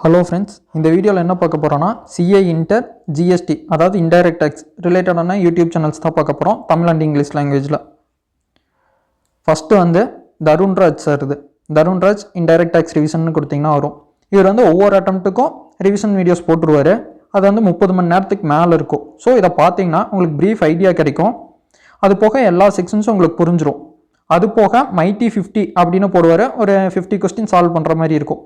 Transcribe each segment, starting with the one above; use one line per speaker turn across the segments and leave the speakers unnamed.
Hello friends, இந்த வீடியோவில் என்ன பார்க்க போகிறோன்னா சிஏ இன்டர் ஜிஎஸ்டி அதாவது இன்டைரக்ட் டேக்ஸ் ரிலேட்டடான யூடியூப் சேனல்ஸ் தான் பார்க்க போகிறோம் தமிழ் அண்ட் இங்கிலீஷ் லாங்குவேஜில். ஃபஸ்ட்டு வந்து Tarunraj sir. Tarunraj indirect tax revision கொடுத்தீங்கன்னா வரும். இவர் வந்து ஒவ்வொரு அட்டம்ப்ட்டுக்கும் ரிவிஷன் வீடியோஸ் போட்டுருவார். அது வந்து 30 மணி நேரத்துக்கு மேலே இருக்கும். ஸோ இதை பார்த்தீங்கன்னா உங்களுக்கு ப்ரீஃப் ஐடியா கிடைக்கும். அது போக எல்லா செக்ஷன்ஸும் உங்களுக்கு புரிஞ்சிடும். அது போக மைட்டி 50 அப்படின்னு போடுவார். ஒரு 50 கொஸ்டின் சால்வ் பண்ணுற மாதிரி இருக்கும்.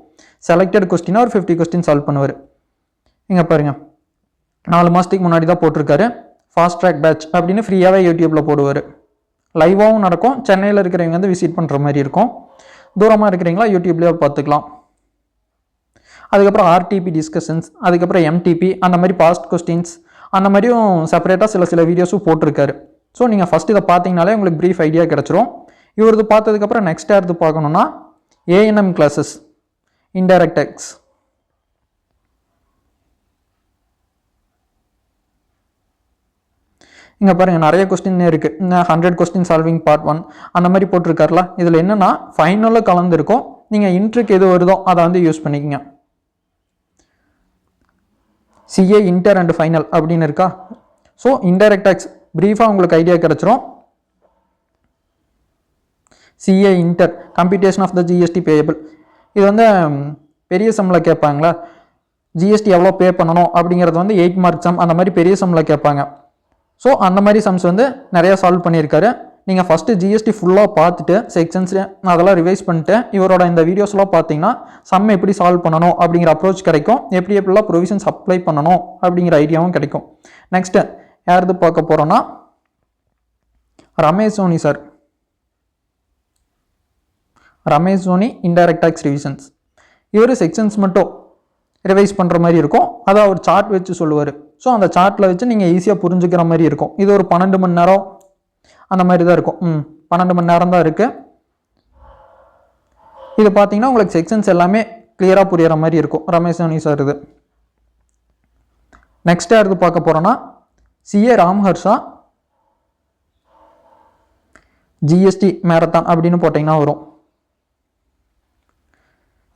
செலக்டட் கொஸ்டினாக ஒரு 50 கொஸ்டின் சால்வ் பண்ணுவார். இங்கே பாருங்கள், 4 மாதத்துக்கு முன்னாடி தான் போட்டிருக்காரு. ஃபாஸ்ட் ட்ராக் பேட்ச் அப்படின்னு ஃப்ரீயாகவே யூடியூப்பில் போடுவார். லைவாகவும் நடக்கும். சென்னையில் இருக்கிறவங்க வந்து விசிட் பண்ணுற மாதிரி இருக்கும். தூரமாக இருக்கிறீங்களா யூடியூப்லேயே பார்த்துக்கலாம். அதுக்கப்புறம் ஆர்டிபி டிஸ்கஷன்ஸ், அதுக்கப்புறம் எம்டிபி, அந்த மாதிரி பாஸ்ட் கொஸ்டின்ஸ், அந்த மாதிரியும் செப்பரேட்டாக சில வீடியோஸும் போட்டிருக்காரு. ஸோ நீங்கள் ஃபஸ்ட் இதை பார்த்தீங்கனாலே உங்களுக்கு ப்ரீஃப் ஐடியா கிடச்சிரும். இவரது பார்த்ததுக்கப்புறம் நெக்ஸ்ட் யாரது பார்க்கணுன்னா ஏஎன்எம் கிளாஸஸ் இன்டைரக்ட் டேக்ஸ். இங்கே பாருங்கள், நிறைய கொஸ்டின் இருக்குது. 100 கொஸ்டின் சால்விங் பார்ட் 1 அந்த மாதிரி போட்டிருக்காருல. இதில் என்னென்னா ஃபைனலில் கலந்துருக்கும். நீங்கள் இன்ட்ருக்கு எது வருதோ அதை வந்து யூஸ் பண்ணிக்கங்க. சிஏ இன்டர் அண்ட் ஃபைனல் அப்படின்னு இருக்கா. ஸோ இன்டைரக்ட் டேக்ஸ் ப்ரீஃபாக உங்களுக்கு ஐடியா கிடச்சிரும். CA inter computation of the GST payable. இது வந்து பெரிய சம்மில் கேட்பாங்களா, ஜிஎஸ்டி எவ்வளோ பே பண்ணணும் அப்படிங்கிறது வந்து 8 மார்க் சம் அந்த மாதிரி பெரிய சம்மில் கேட்பாங்க. ஸோ அந்த மாதிரி சம்ஸ் வந்து நிறையா சால்வ் பண்ணியிருக்காரு. நீங்கள் ஃபஸ்ட்டு ஜிஎஸ்டி ஃபுல்லாக பார்த்துட்டு செக்ஷன்ஸ் அதெல்லாம் ரிவைஸ் பண்ணிட்டு இவரோட இந்த வீடியோஸ்லாம் பார்த்தீங்கன்னா சம் எப்படி சால்வ் பண்ணணும் அப்படிங்கிற அப்ரோச் கிடைக்கும். எப்படிலாம் ப்ரொவிஷன்ஸ் அப்ளை பண்ணணும் அப்படிங்கிற ஐடியாவும் கிடைக்கும். நெக்ஸ்ட்டு யாரது பார்க்க போகிறோன்னா Ramesh Soni sir. Ramesh Soni indirect tax revisions. இவர் செக்ஷன்ஸ் மட்டும் ரிவைஸ் பண்ணுற மாதிரி இருக்கும். அதை அவர் சார்ட் வச்சு சொல்லுவார். ஸோ அந்த சார்ட்டில் வச்சு நீங்கள் ஈஸியாக புரிஞ்சுக்கிற மாதிரி இருக்கும். இது ஒரு 12 மணி நேரம் அந்த மாதிரி தான் இருக்கும். 12 மணி நேரம் தான் இருக்குது. இது பார்த்தீங்கன்னா உங்களுக்கு செக்ஷன்ஸ் எல்லாமே கிளியராக புரிகிற மாதிரி இருக்கும். ரமேஷ் சோனி சார் இது. நெக்ஸ்ட் யாருக்கு பார்க்க போகிறோன்னா சிஏ ராம்ஹர்ஷா ஜிஎஸ்டி மேரத்தான் அப்படின்னு போட்டிங்கன்னா வரும்.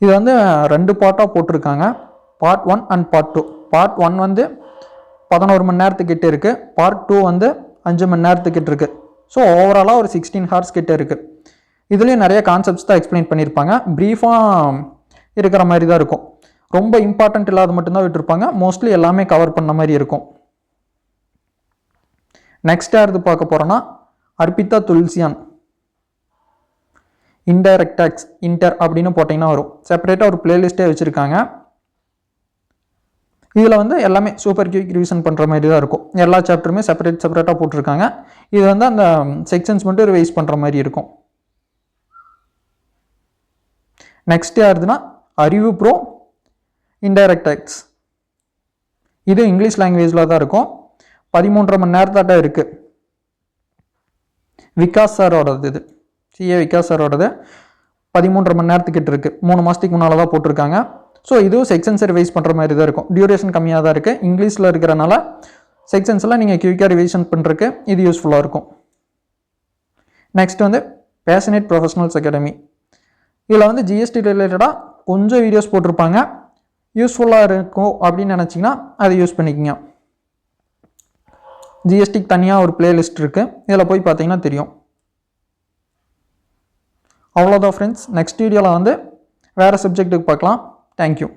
இது வந்து 2 பார்ட்டாக போட்டிருக்காங்க. Part 1 and part 2. பார்ட் 1 வந்து 11 மணி நேரத்துக்கிட்ட இருக்குது. பார்ட் 2 வந்து 5 மணி நேரத்துக்கிட்ட இருக்குது. ஸோ ஓவராலாக ஒரு 16 ஹார்ஸ் கிட்ட இருக்குது. இதுலேயும் நிறைய கான்செப்ட்ஸ் தான் எக்ஸ்பிளைன் பண்ணியிருப்பாங்க. ப்ரீஃபாக இருக்கிற மாதிரி தான் இருக்கும். ரொம்ப இம்பார்ட்டன்ட் இல்லாத மட்டும்தான் விட்டுருப்பாங்க. மோஸ்ட்லி எல்லாமே கவர் பண்ண மாதிரி இருக்கும். நெக்ஸ்ட் யாரது பார்க்க போகிறோன்னா Arpita Tulsyan indirect tax inter அப்படின்னு போட்டிங்கன்னா வரும். செப்பரேட்டாக ஒரு பிளேலிஸ்ட்டே வச்சுருக்காங்க. இதில் வந்து எல்லாமே சூப்பர் குயிக் ரிவிஷன் பண்ணுற மாதிரி தான் இருக்கும். எல்லா சாப்டருமே செப்பரேட்டாக போட்டிருக்காங்க. இது வந்து அந்த செக்ஷன்ஸ் மட்டும் ரிவைஸ் பண்ணுற மாதிரி இருக்கும். நெக்ஸ்ட் யாருதுன்னா அறிவு ப்ரோ இன்டைரக்ட் டேக்ஸ். இது இங்கிலீஷ் லாங்குவேஜில் தான் இருக்கும். 13.5 மணி நேரத்தாட்ட இருக்குது. விகாஸ் சாரோடது. இது சிஏ விகாஸ் சாரோடது 13.5 மணி நேரத்துக்கிட்ட இருக்குது. 3 மாதத்துக்கு முன்னால் தான் போட்டிருக்காங்க. ஸோ இதுவும் செக்ஷன்ஸை ரிவைஸ் பண்ணுற மாதிரி தான் இருக்கும். டியூரேஷன் கம்மியாக தான் இருக்குது. இங்கிலீஷில் இருக்கிறனால செக்ஷன்ஸ்லாம் நீங்கள் குயிக்காக ரிவிஷன் பண்ணுறதுக்கு இது யூஸ்ஃபுல்லாக இருக்கும். நெக்ஸ்ட் வந்து பேஷனேட் ப்ரொஃபஷனல்ஸ் அகாடமி. இதில் வந்து ஜிஎஸ்டி ரிலேட்டடாக கொஞ்சம் வீடியோஸ் போட்டிருப்பாங்க. யூஸ்ஃபுல்லாக இருக்கும் அப்படின்னு நினச்சிங்கன்னா அதை யூஸ் பண்ணிக்கோங்க. ஜிஎஸ்டிக்கு தனியாக ஒரு பிளேலிஸ்ட் இருக்குது. இதில் போய் பார்த்தீங்கன்னா தெரியும். அவ்வளோதான் ஃப்ரெண்ட்ஸ். நெக்ஸ்ட் வீடியோவில் வந்து வேறு சப்ஜெக்ட்டுக்கு பார்க்கலாம். தேங்க்யூ.